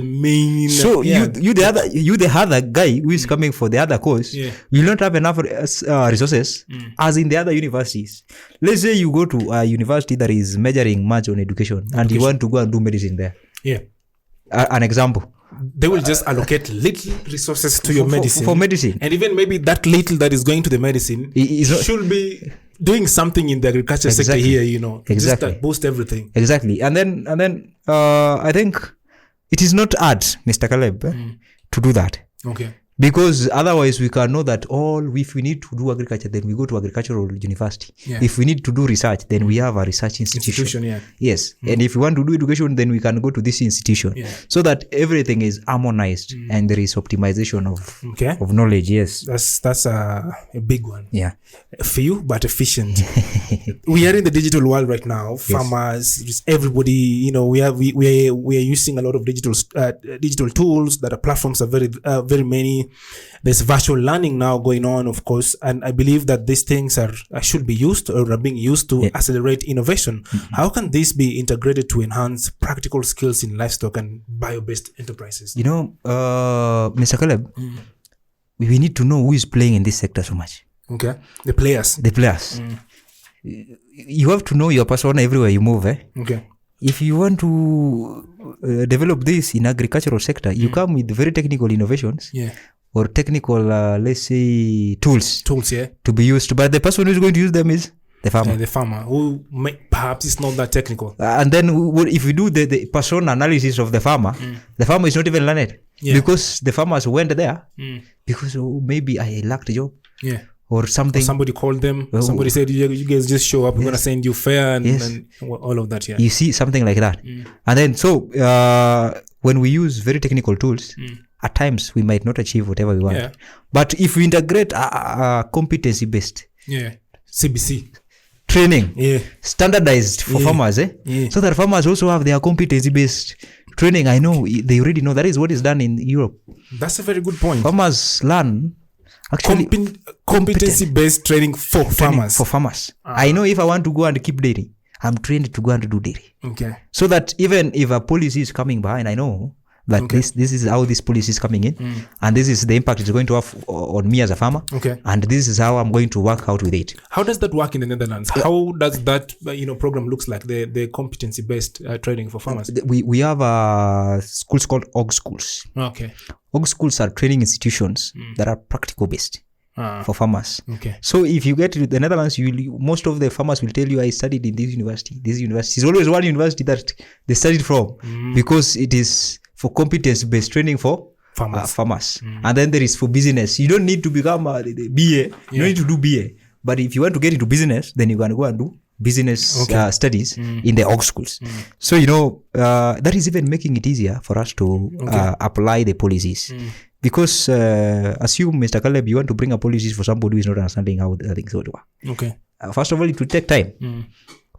the other guy who is coming for the other course will not have enough resources as in the other universities. Let's say you go to a university that is measuring much on education and you want to go and do medicine there. An example. They will just allocate little resources to your medicine. For medicine. And even maybe that little that is going to the medicine should be doing something in the agriculture sector here, just to boost everything. Exactly. And then I think it is not hard, Mr. Caleb, to do that. Okay. Because otherwise we can know that if we need to do agriculture, then we go to agricultural university. If we need to do research, then we have a research institution. Yes. And if we want to do education, then we can go to this institution. So that everything is harmonized and there is optimization of knowledge. Yes. That's a big one. A few, but efficient. We are in the digital world right now. Farmers, just everybody, we are using a lot of digital tools that are platforms are very many. There's virtual learning now going on, of course, and I believe that these things should be used or are being used to accelerate innovation. How can this be integrated to enhance practical skills in livestock and bio-based enterprises? Mr. Caleb, we need to know who is playing in this sector so much. Okay, the players. You have to know your persona everywhere you move. Okay. If you want to develop this in agricultural sector, you come with very technical innovations. Or technical, let's say, tools to be used. But the person who is going to use them is the farmer. The farmer, who perhaps is not that technical. And then if we do the persona analysis of the farmer is not even learned. Because the farmers went there because maybe I lacked a job. Or something. Or somebody called them. Somebody said, you guys just show up. We're going to send you fare and all of that. You see something like that. And then when we use very technical tools, at times we might not achieve whatever we want. But if we integrate competency-based CBC training, standardized for farmers, so that farmers also have their competency-based training. I know they already know that is what is done in Europe. That's a very good point. Farmers learn actually competency-based training for farmers. I know if I want to go and keep dairy, I'm trained to go and do dairy. Okay. So that even if a policy is coming behind, I know that this is how this policy is coming in, and this is the impact it's going to have on me as a farmer. Okay. And this is how I'm going to work out with it. How does that work in the Netherlands? How does that program looks like, the competency-based training for farmers? We have schools called OG schools. Okay. OG schools are training institutions that are practical based for farmers. Okay. So if you get to the Netherlands, most of the farmers will tell you, I studied in this university. This university is always one university that they studied from because it is for competence-based training for farmers. And then there is for business. You don't need to become a BA. You don't need to do BA. But if you want to get into business, then you can go and do business studies in the OG schools. So, that is even making it easier for us to apply the policies. Because assume, Mr. Caleb, you want to bring a policies for somebody who is not understanding how things would work. Okay. First of all, it will take time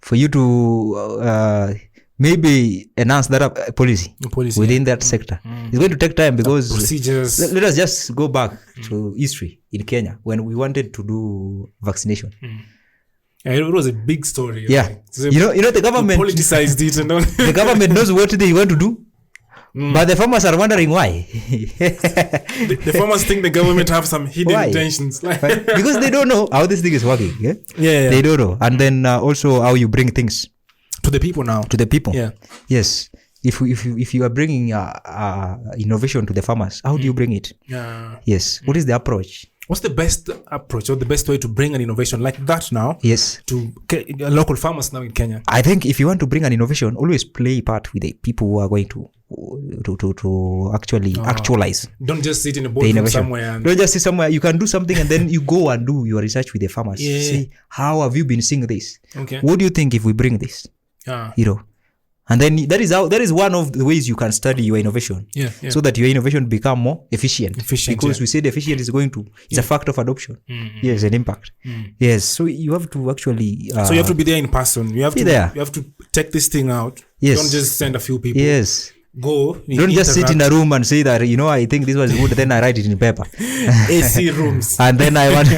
for you to maybe enhance that policy within that sector. It's going to take time because procedures. Let us just go back to history in Kenya when we wanted to do vaccination. It was a big story. The government politicized it and all. The government knows what they want to do. But the farmers are wondering why. the farmers think the government have some hidden intentions. Because they don't know how this thing is working. They don't know. And then also how you bring things to the people now. To the people. Yeah. Yes. If you are bringing innovation to the farmers, how do you bring it? Yes. What is the approach? What's the best approach or the best way to bring an innovation like that now? Yes. To local farmers now in Kenya? I think if you want to bring an innovation, always play part with the people who are going to actually actualize. Don't just sit in a boardroom somewhere. Don't just sit somewhere. You can do something and then you go and do your research with the farmers. See, how have you been seeing this? Okay. What do you think if we bring this? And then that is one of the ways you can study your innovation. So that your innovation become more efficient. Because we said efficient is it's a factor of adoption. Yes, an impact. Yes. So you have to actually so you have to be there in person. You have to there. You have to take this thing out. Yes. Don't just send a few people. Yes. Go. Don't just sit in a room and say that I think this was good. Then I write it in paper. AC rooms. And then I want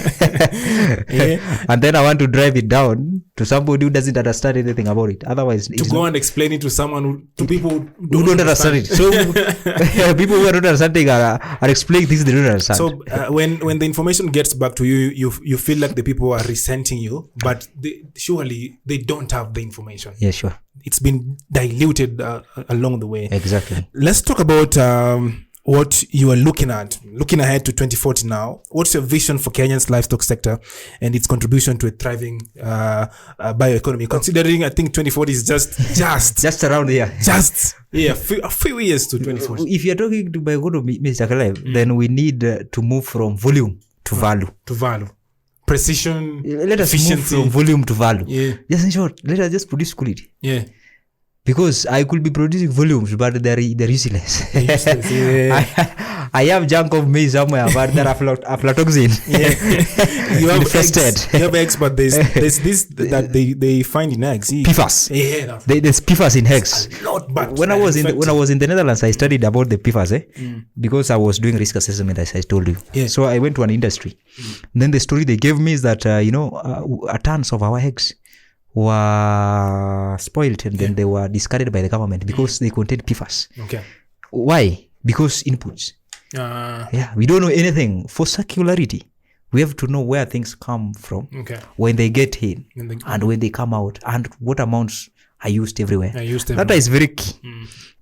to drive it down to somebody who doesn't understand anything about it. Otherwise, to go and explain it to someone to people who don't understand it. So people who are not understanding are explaining things they don't understand. So when the information gets back to you feel like the people are resenting you, but surely they don't have the information. Yeah, sure. It's been diluted along the way. Exactly. Let's talk about what you are looking ahead to 2040 now. What's your vision for Kenya's livestock sector and its contribution to a thriving bioeconomy? Considering I think 2040 is just around here. A few years to 2040. If you're talking to bioeconomy, Mr. Caleb, then we need to move from volume to value. Precision. Let us efficiency. move from volume to value. Yeah. Just in short, let us just produce quality. Yeah. Because I could be producing volumes, but they're useless. I have junk of maize somewhere, but they're aflatoxin. You have infested. Eggs. You have eggs, but there's this that they find in eggs. PFAS. Yeah, there's PFAS in eggs. A lot, but when I was in the Netherlands, I studied about the PFAS, because I was doing risk assessment, as I told you. Yeah. So I went to an industry. Then the story they gave me is that tons of our eggs were spoiled, and then they were discarded by the government because they contained PFAS. Okay. Why? Because inputs. We don't know anything. For circularity, we have to know where things come from, when they get in, and when they come out, and what amounts are used everywhere. That is very key.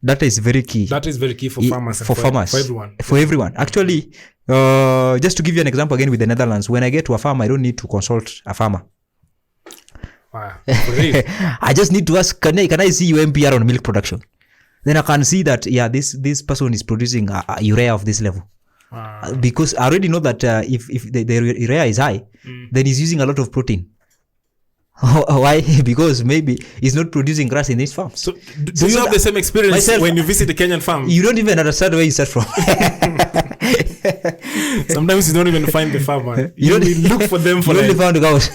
That is very key. That is very key for farmers. For farmers. For everyone. For everyone. Actually, just to give you an example again with the Netherlands, when I get to a farm, I don't need to consult a farmer. Wow. I just need to ask, can I see your MPR on milk production? Then I can see that, this person is producing a urea of this level. Because I already know that if the urea is high, then he's using a lot of protein. Why? Because maybe he's not producing grass in his farm. So do you have the same experience when you visit the Kenyan farm? You don't even understand where you start from. Sometimes you don't even find the farmer. You only look for them for you only found the cows.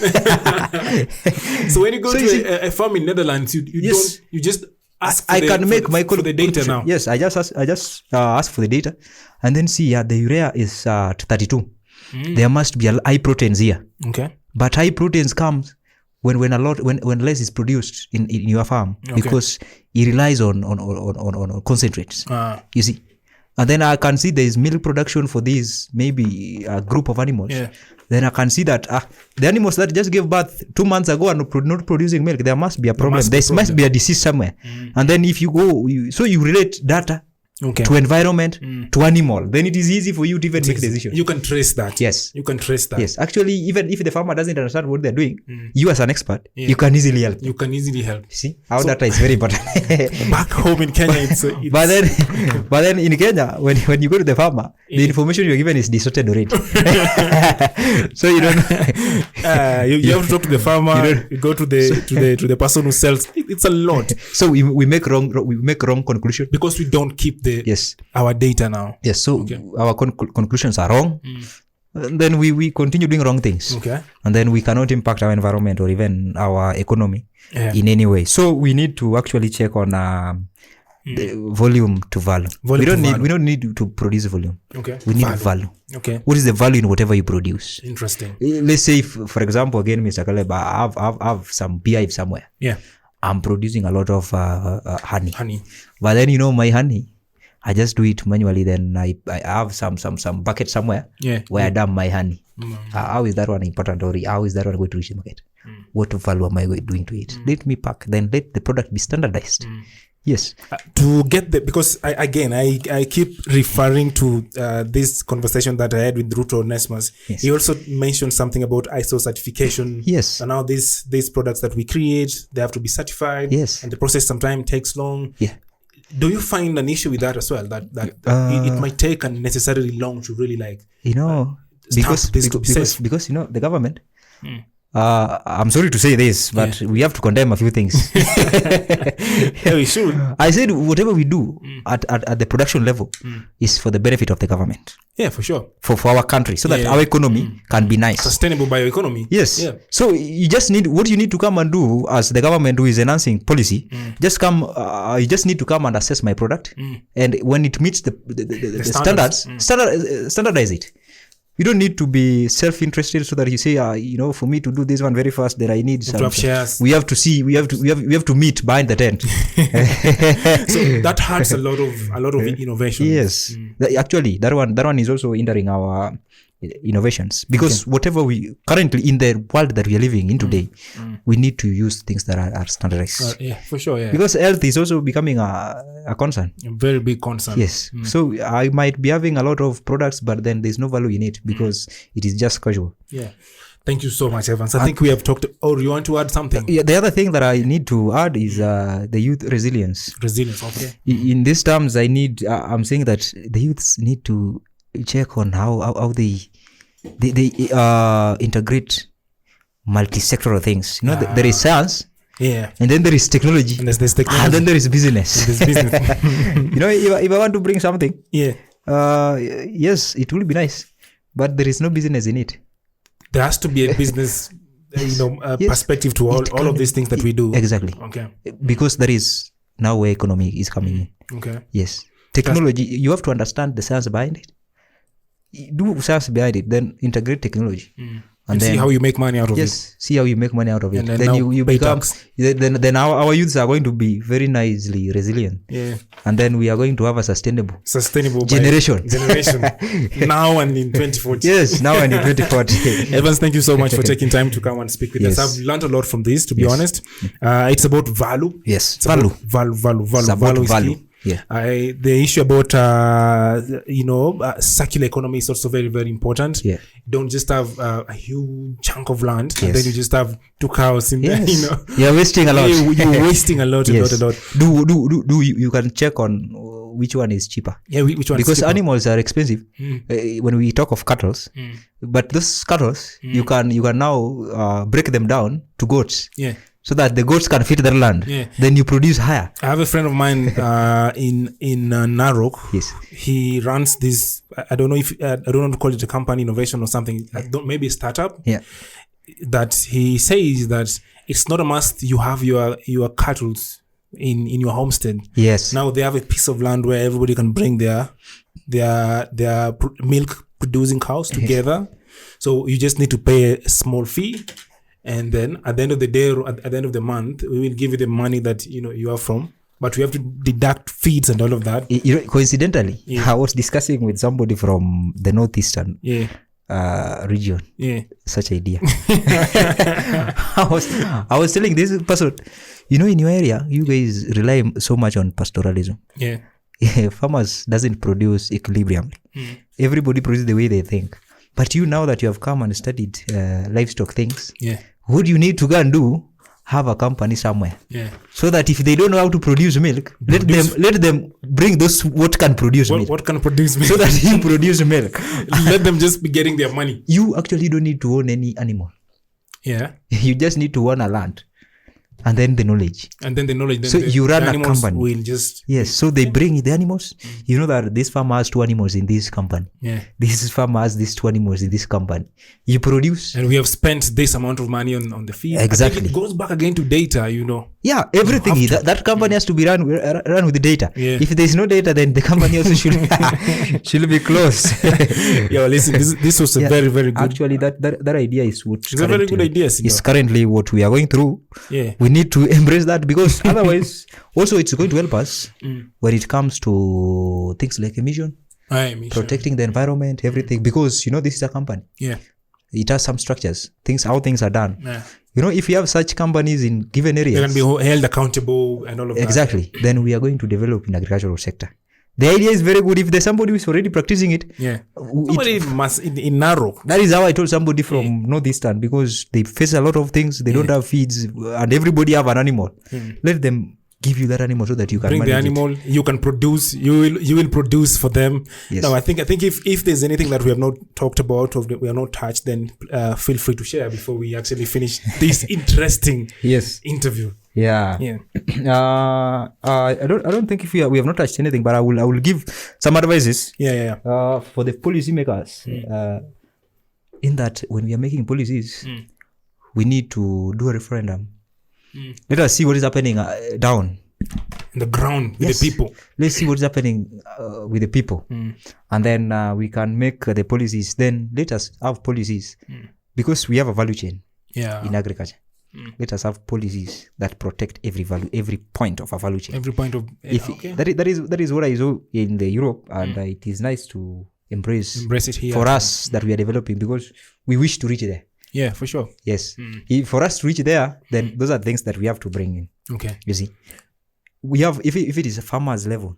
So when you go to a farm in Netherlands, you just ask for the data now. Yes, I just ask for the data, and then see the urea is 32. There must be high proteins here. Okay. But high proteins comes when less is produced in your farm, because it relies on concentrates. You see. And then I can see there is milk production for these, maybe a group of animals. Yeah. Then I can see that the animals that just gave birth 2 months ago are not producing milk. There must be a problem. There must be a disease somewhere. And then if you go, so you relate data to environment, to animal, then it is easy for you to even make decisions. You can trace that. Yes. You can trace that. Yes. Actually, even if the farmer doesn't understand what they're doing, you as an expert, you can easily help. You can easily help. See how data is very important. Back home in Kenya, it's but then in Kenya, when you go to the farmer, the information you're given is distorted already. So you don't. You have to talk to the farmer. You go to the person who sells. It's a lot. So we make wrong conclusion because we don't keep our data now. Yes. So our conclusions are wrong. And then we continue doing wrong things. Okay. And then we cannot impact our environment or even our economy in any way. So we need to actually check on the volume to value. We don't need to produce volume. Okay. We need value. Okay. What is the value in whatever you produce? Interesting. Let's say, for example, again, Mr. Kaleb, I have some beehive somewhere. Yeah. I'm producing a lot of honey. But then my honey, I just do it manually. Then I have some bucket somewhere where I dump my honey. How is that one important, or how is that one going to reach the market? What value am I doing to it? Let me pack. Then let the product be standardized. Yes. To get because I keep referring to this conversation that I had with Ruto Onesmus. Yes. He also mentioned something about ISO certification. Yes. And now these products that we create, they have to be certified. Yes. And the process sometimes takes long. Yeah. Do you find an issue with that as well? That it might take unnecessarily long to really because the government. I'm sorry to say this, but we have to condemn a few things. Yeah, we should. I said whatever we do at the production level is for the benefit of the government. Yeah, for sure. For our country, so that our economy can be nice. Sustainable bioeconomy. Yes. Yeah. So you just need what you need to come and do as the government who is enhancing policy. Just come. You just need to come and assess my product, and when it meets the standards, standardize it. You don't need to be self-interested so that you say, for me to do this one very fast, then I need some shares. We have to see. We have to meet behind the tent. So that hurts a lot of innovation. Yes, actually, that one is also hindering our innovations, because whatever we currently in the world that we are living in today, we need to use things that are standardized. Yeah, for sure. Yeah, because health is also becoming a concern, a very big concern. Yes. So I might be having a lot of products, but then there's no value in it because it is just casual. Yeah. Thank you so much, Evans. I think we have talked. Or you want to add something? Yeah. The other thing that I need to add is the youth resilience. Okay. In these terms, I'm saying that the youths need to check on how they integrate multi-sectoral things. There is science, Yeah. And then there is technology. And there's technology. And then there is business. There's business. If I want to bring something, yes, it will be nice. But there is no business in it. There has to be a business, perspective to all of these things that we do. Exactly. Okay. Because there is now where economy is coming in. Okay. Yes. Technology, you have to understand the science behind it. Do science behind it, then integrate technology. And then see how you make money out of it. Yes, see how you make money out of it. And then you become, then our youths are going to be very nicely resilient. Yeah. And then we are going to have a sustainable generation. Now and in 2040. Yes, now and in 2040. Evans, thank you so much for taking time to come and speak with us. I've learned a lot from this, to be honest. It's about value. Yes, it's value. Value is key. Yeah. The issue about circular economy is also very, very important. Yeah. Don't just have a huge chunk of land and then you just have 2 cows in there. You're wasting a lot. You're wasting a lot. Do you can check on which one is cheaper. Yeah, which one? Because is cheaper? Animals are expensive when we talk of cattle. But those cattle you can now break them down to goats. Yeah. So that the goats can feed their land. Yeah. Then you produce higher. I have a friend of mine in Narok. Yes. He runs this. I don't know want to call it a company, innovation or something. Maybe a startup. Yeah. That he says that it's not a must you have your cattle in your homestead. Yes. Now they have a piece of land where everybody can bring their milk producing cows together. So you just need to pay a small fee. And then at the end of the day, or at the end of the month, we will give you the money that you are from. But we have to deduct feeds and all of that. Coincidentally, I was discussing with somebody from the northeastern region. Yeah. Such idea. I was telling this person, in your area, you guys rely so much on pastoralism. Yeah. Farmers doesn't produce equilibrium. Everybody produces the way they think. But now that you have come and studied livestock things, what you need to go and do, have a company somewhere. Yeah. So that if they don't know how to produce milk, let them bring those what can produce milk. What can produce milk? So that you produce milk. Let them just be getting their money. You actually don't need to own any animal. Yeah. You just need to own a land. And then the knowledge. Then so you run a company. Will just so they bring the animals. You know that this farmer has 2 animals in this company. Yeah. This farmer has these 2 animals in this company. You produce. And we have spent this amount of money on the feed. Exactly. I think it goes back again to data, Yeah, everything. That company has to be run with the data. Yeah. If there is no data, then the company also should be closed. Listen, this was a very, very good. Actually, that idea is what. It's a very good idea. It's currently what we are going through. Yeah. We need to embrace that because otherwise, also it's going to help us when it comes to things like emission, protecting the environment, everything. Because this is a company. Yeah. It has some structures. How things are done. Yeah. If you have such companies in given areas, they can be held accountable and all of that. Exactly. Then we are going to develop in agricultural sector. The idea is very good. If there's somebody who is already practicing it, somebody must in Narok. That is how I told somebody from Northeastern, because they face a lot of things. They don't have feeds, and everybody have an animal. Let them give you that animal so that you can bring the animal. You can produce. You will produce for them. Yes. Now I think if there's anything that we have not talked about or we have not touched, then feel free to share before we actually finish this interesting interview. Yeah. I don't think if we have not touched anything, but I will give some advices. For the policymakers. In that when we are making policies, we need to do a referendum. Let us see what is happening down on the ground with the people. Let's see what is happening with the people, and then we can make the policies. Then let us have policies because we have a value chain in agriculture. Let us have policies that protect every point of a value chain. Every point of that is what I saw in the Europe, and it is nice to embrace it here for us that we are developing because we wish to reach there. Yeah, for sure. Yes, for us to reach there, then those are things that we have to bring in. Okay, you see, we have if it is a farmer's level,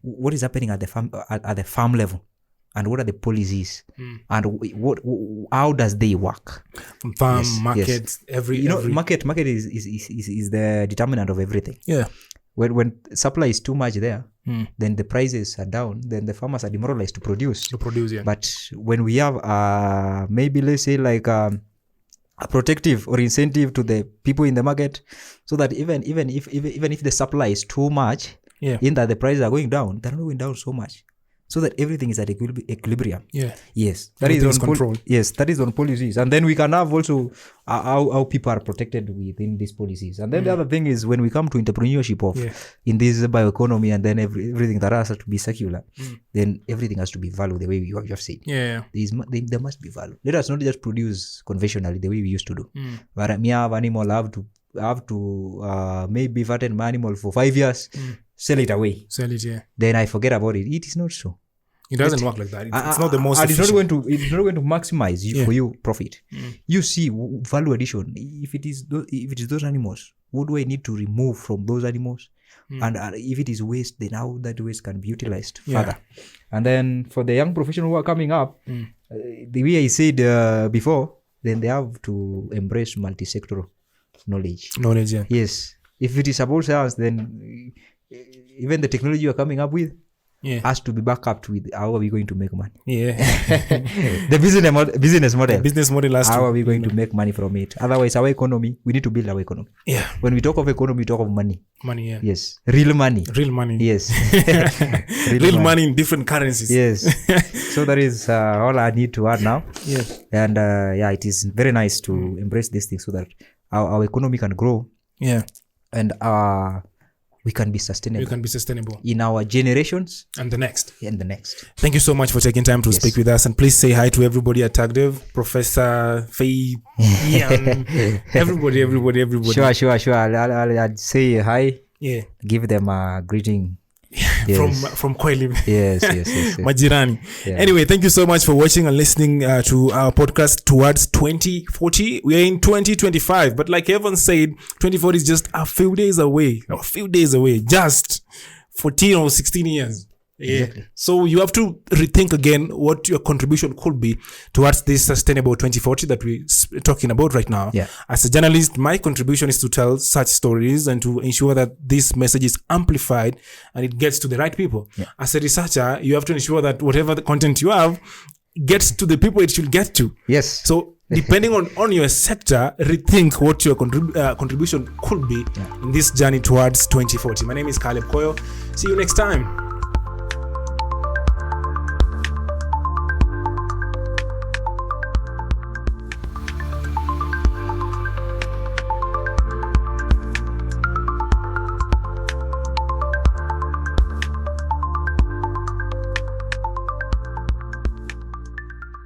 what is happening at the farm level. And what are the policies? And how does they work? Farm, markets, every market is the determinant of everything. Yeah. When supply is too much there, then the prices are down. Then the farmers are demoralized to produce. Yeah. But when we have maybe let's say like a protective or incentive to the people in the market, so that even if the supply is too much, in that the prices are going down, they're not going down so much, so that everything is at equilibrium. Yes, that is on control. Yes, that is on policies, and then we can have also how people are protected within these policies. And then the other thing is when we come to entrepreneurship of in this bioeconomy, and then everything that has to be circular, then everything has to be valued the way you have said. There must be value. Let us not just produce conventionally the way we used to do. But me have animal, have to maybe fatten my animal for 5 years. Sell it away. Then I forget about it. It is not so. It doesn't work like that. It's not the most efficient. It's not going to maximize for you profit. You see value addition. If it is those animals, what do I need to remove from those animals? And if it is waste, then how that waste can be utilized further. And then for the young professionals who are coming up, the way I said before, then they have to embrace multi-sectoral knowledge. Yes. If it is about science, then even the technology you are coming up with has to be backed up with how are we going to make money. The business model has how are we going to make money from it. Otherwise, our economy, we need to build our economy. When we talk of economy, we talk of money. Yes. Real money. Yes. Real money in different currencies. Yes. So that is all I need to add now. And it is very nice to embrace these things so that our economy can grow. And we can be sustainable. In our generations. And the next. Thank you so much for taking time to speak with us. And please say hi to everybody at TAGDEV, Professor, Faye, Ian, everybody. Sure. I'll say hi. Give them a greeting. From Kweli. Yes. Majirani. Anyway, thank you so much for watching and listening to our podcast towards 2040. We are in 2025, but like Evan said, 2040 is just a few days away. Just 14 or 16 years. Exactly. So you have to rethink again what your contribution could be towards this sustainable 2040 that we're talking about right now. As a journalist, my contribution is to tell such stories and to ensure that this message is amplified and it gets to the right people. As a researcher, you have to ensure that whatever the content you have gets to the people it should get to. So depending on your sector, rethink what your contribution could be in this journey towards 2040. My name is Caleb Koyo. See you next time.